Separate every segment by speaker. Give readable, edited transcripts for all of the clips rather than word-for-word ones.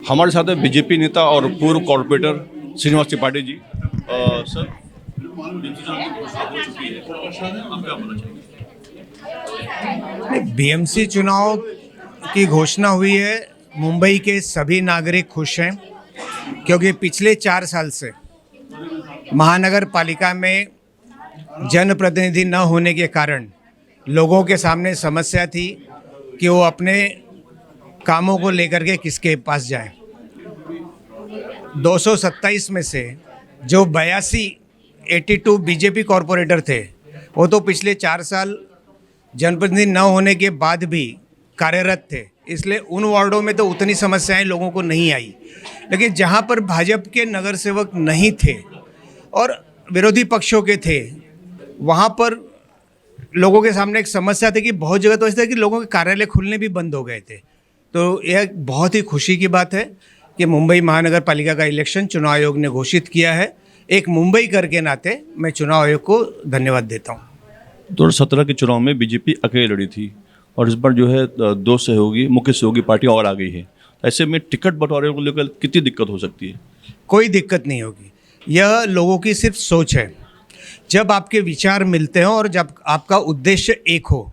Speaker 1: हमारे साथ है बीजेपी नेता और पूर्व कॉर्पोरेटर श्रीनिवास त्रिपाठी जी। सर, आप क्या बोलना चाहेंगे?
Speaker 2: बीएमसी चुनाव की घोषणा हुई है। मुंबई के सभी नागरिक खुश हैं क्योंकि पिछले 4 साल से महानगर पालिका में जनप्रतिनिधि न होने के कारण लोगों के सामने समस्या थी कि वो अपने कामों को लेकर के किसके पास जाएं। 227 में से जो 82 बीजेपी कॉरपोरेटर थे वो तो पिछले 4 साल जनप्रतिनिधि न होने के बाद भी कार्यरत थे, इसलिए उन वार्डों में तो उतनी समस्याएं लोगों को नहीं आई। लेकिन जहां पर भाजपा के नगर सेवक नहीं थे और विरोधी पक्षों के थे, वहां पर लोगों के सामने एक समस्या थी कि बहुत जगह तो ऐसा था कि लोगों के कार्यालय खुलने भी बंद हो गए थे। तो यह बहुत ही खुशी की बात है कि मुंबई महानगर पालिका का इलेक्शन चुनाव आयोग ने घोषित किया है। एक मुंबई कर के नाते मैं चुनाव आयोग को धन्यवाद देता हूँ।
Speaker 1: 2017 के चुनाव में बीजेपी अकेले लड़ी थी और इस बार जो है दो सहयोगी मुख्य सहयोगी पार्टी और आ गई है। ऐसे में टिकट बंटवारे को लेकर कितनी दिक्कत हो सकती है?
Speaker 2: कोई दिक्कत नहीं होगी, यह लोगों की सिर्फ सोच है। जब आपके विचार मिलते हैं और जब आपका उद्देश्य एक हो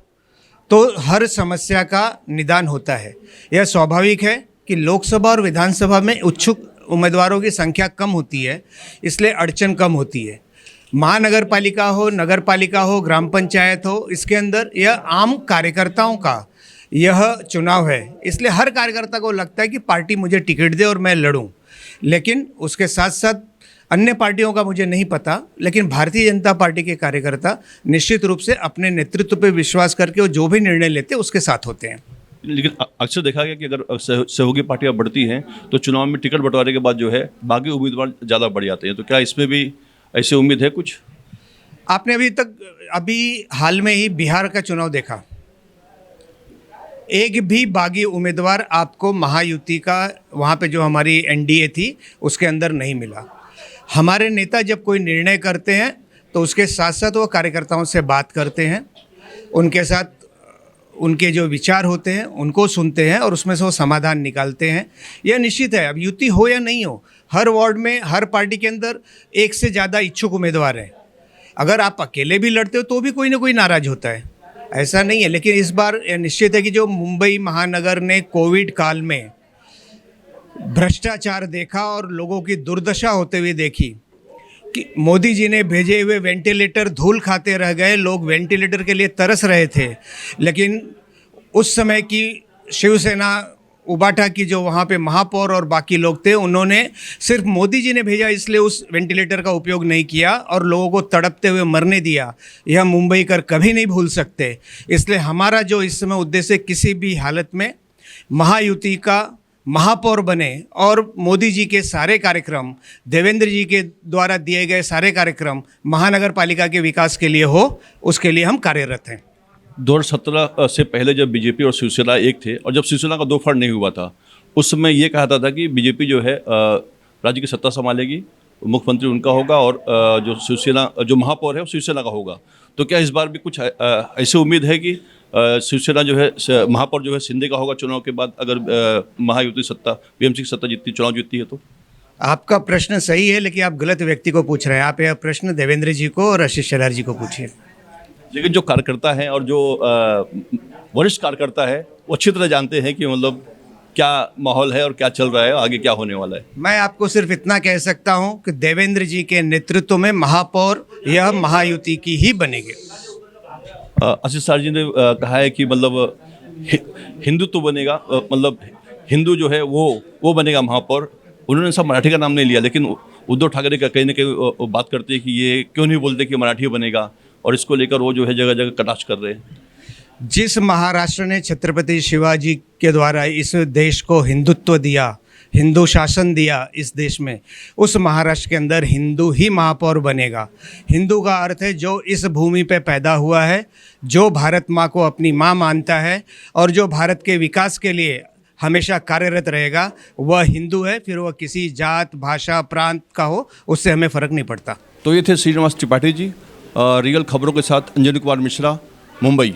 Speaker 2: तो हर समस्या का निदान होता है। यह स्वाभाविक है कि लोकसभा और विधानसभा में इच्छुक उम्मीदवारों की संख्या कम होती है, इसलिए अड़चन कम होती है। महानगर पालिका हो, नगर पालिका हो, ग्राम पंचायत हो, इसके अंदर यह आम कार्यकर्ताओं का यह चुनाव है, इसलिए हर कार्यकर्ता को लगता है कि पार्टी मुझे टिकट दे और मैं लड़ूं। लेकिन उसके साथ साथ अन्य पार्टियों का मुझे नहीं पता, लेकिन भारतीय जनता पार्टी के कार्यकर्ता निश्चित रूप से अपने नेतृत्व पर विश्वास करके वो जो भी निर्णय लेते हैं उसके साथ होते हैं।
Speaker 1: लेकिन अक्सर देखा गया कि अगर सहयोगी पार्टियां बढ़ती हैं तो चुनाव में टिकट बंटवारे के बाद जो है बाकी उम्मीदवार ज़्यादा बढ़ जाते हैं। तो क्या इसमें भी ऐसी उम्मीद है कुछ?
Speaker 2: आपने अभी हाल में ही बिहार का चुनाव देखा, एक भी बागी उम्मीदवार आपको महायुति का वहाँ पे जो हमारी एनडीए थी उसके अंदर नहीं मिला। हमारे नेता जब कोई निर्णय करते हैं तो उसके साथ साथ वो कार्यकर्ताओं से बात करते हैं, उनके साथ उनके जो विचार होते हैं उनको सुनते हैं और उसमें से वो समाधान निकालते हैं। यह निश्चित है, अब युति हो या नहीं हो, हर वार्ड में हर पार्टी के अंदर एक से ज़्यादा इच्छुक उम्मीदवार हैं। अगर आप अकेले भी लड़ते हो तो भी कोई ना कोई नाराज़ होता है, ऐसा नहीं है। लेकिन इस बार निश्चित है कि जो मुंबई महानगर ने कोविड काल में भ्रष्टाचार देखा और लोगों की दुर्दशा होते हुए देखी कि मोदी जी ने भेजे हुए वेंटिलेटर धूल खाते रह गए, लोग वेंटिलेटर के लिए तरस रहे थे। लेकिन उस समय की शिवसेना उबाटा की जो वहाँ पे महापौर और बाकी लोग थे, उन्होंने सिर्फ मोदी जी ने भेजा इसलिए उस वेंटिलेटर का उपयोग नहीं किया और लोगों को तड़पते हुए मरने दिया। यह मुंबई कर कभी नहीं भूल सकते। इसलिए हमारा जो इस समय उद्देश्य किसी भी हालत में महायुति का महापौर बने और मोदी जी के सारे कार्यक्रम, देवेंद्र जी के द्वारा दिए गए सारे कार्यक्रम महानगर पालिका के विकास के लिए हो, उसके लिए हम कार्यरत हैं।
Speaker 1: 2017 से पहले जब बीजेपी और शिवसेना एक थे और जब शिवसेना का दो फंड नहीं हुआ था, उस समय ये कहा था कि बीजेपी जो है राज्य की सत्ता संभालेगी, मुख्यमंत्री उनका होगा और जो शिवसेना जो महापौर है वो शिवसेना का होगा। तो क्या इस बार भी कुछ ऐसी उम्मीद है कि शिवसेना जो है महापौर जो है शिंदे का होगा चुनाव के बाद, अगर महायुति सत्ता बीएमसी की सत्ता जीतती, चुनाव जीतती है तो?
Speaker 2: आपका प्रश्न सही है, लेकिन आप गलत व्यक्ति को पूछ रहे हैं। आप यह प्रश्न देवेंद्र जी को और आशीष शेलार जी को पूछिए।
Speaker 1: लेकिन जो कार्यकर्ता हैं और जो वरिष्ठ कार्यकर्ता है वो अच्छी तरह जानते हैं कि मतलब क्या माहौल है और क्या चल रहा है, आगे क्या होने वाला है। मैं
Speaker 2: आपको सिर्फ इतना कह सकता हूं कि देवेंद्र जी के नेतृत्व में महापौर यह महायुति की ही बनेगी।
Speaker 1: आशीष सर जी ने कहा है कि मतलब हिंदुत्व बनेगा, मतलब हिंदू जो है वो बनेगा महापौर। उन्होंने सब मराठी का नाम नहीं लिया, लेकिन उद्धव ठाकरे का कहीं ना कहीं बात करते हैं कि ये क्यों नहीं बोलते कि मराठी बनेगा, और इसको लेकर वो जो है जगह जगह कटाक्ष कर रहे हैं।
Speaker 2: जिस महाराष्ट्र ने छत्रपति शिवाजी के द्वारा इस देश को हिंदुत्व दिया, हिंदू शासन दिया इस देश में, उस महाराष्ट्र के अंदर हिंदू ही महापौर बनेगा। हिंदू का अर्थ है जो इस भूमि पे पैदा हुआ है, जो भारत माँ को अपनी माँ मानता है और जो भारत के विकास के लिए हमेशा कार्यरत रहेगा, वह हिंदू है। फिर वह किसी जात, भाषा, प्रांत का हो, उससे हमें फ़र्क नहीं पड़ता।
Speaker 1: तो ये थे श्रीनिवास त्रिपाठी जी, रियल खबरों के साथ अंजनी कुमार मिश्रा, मुंबई।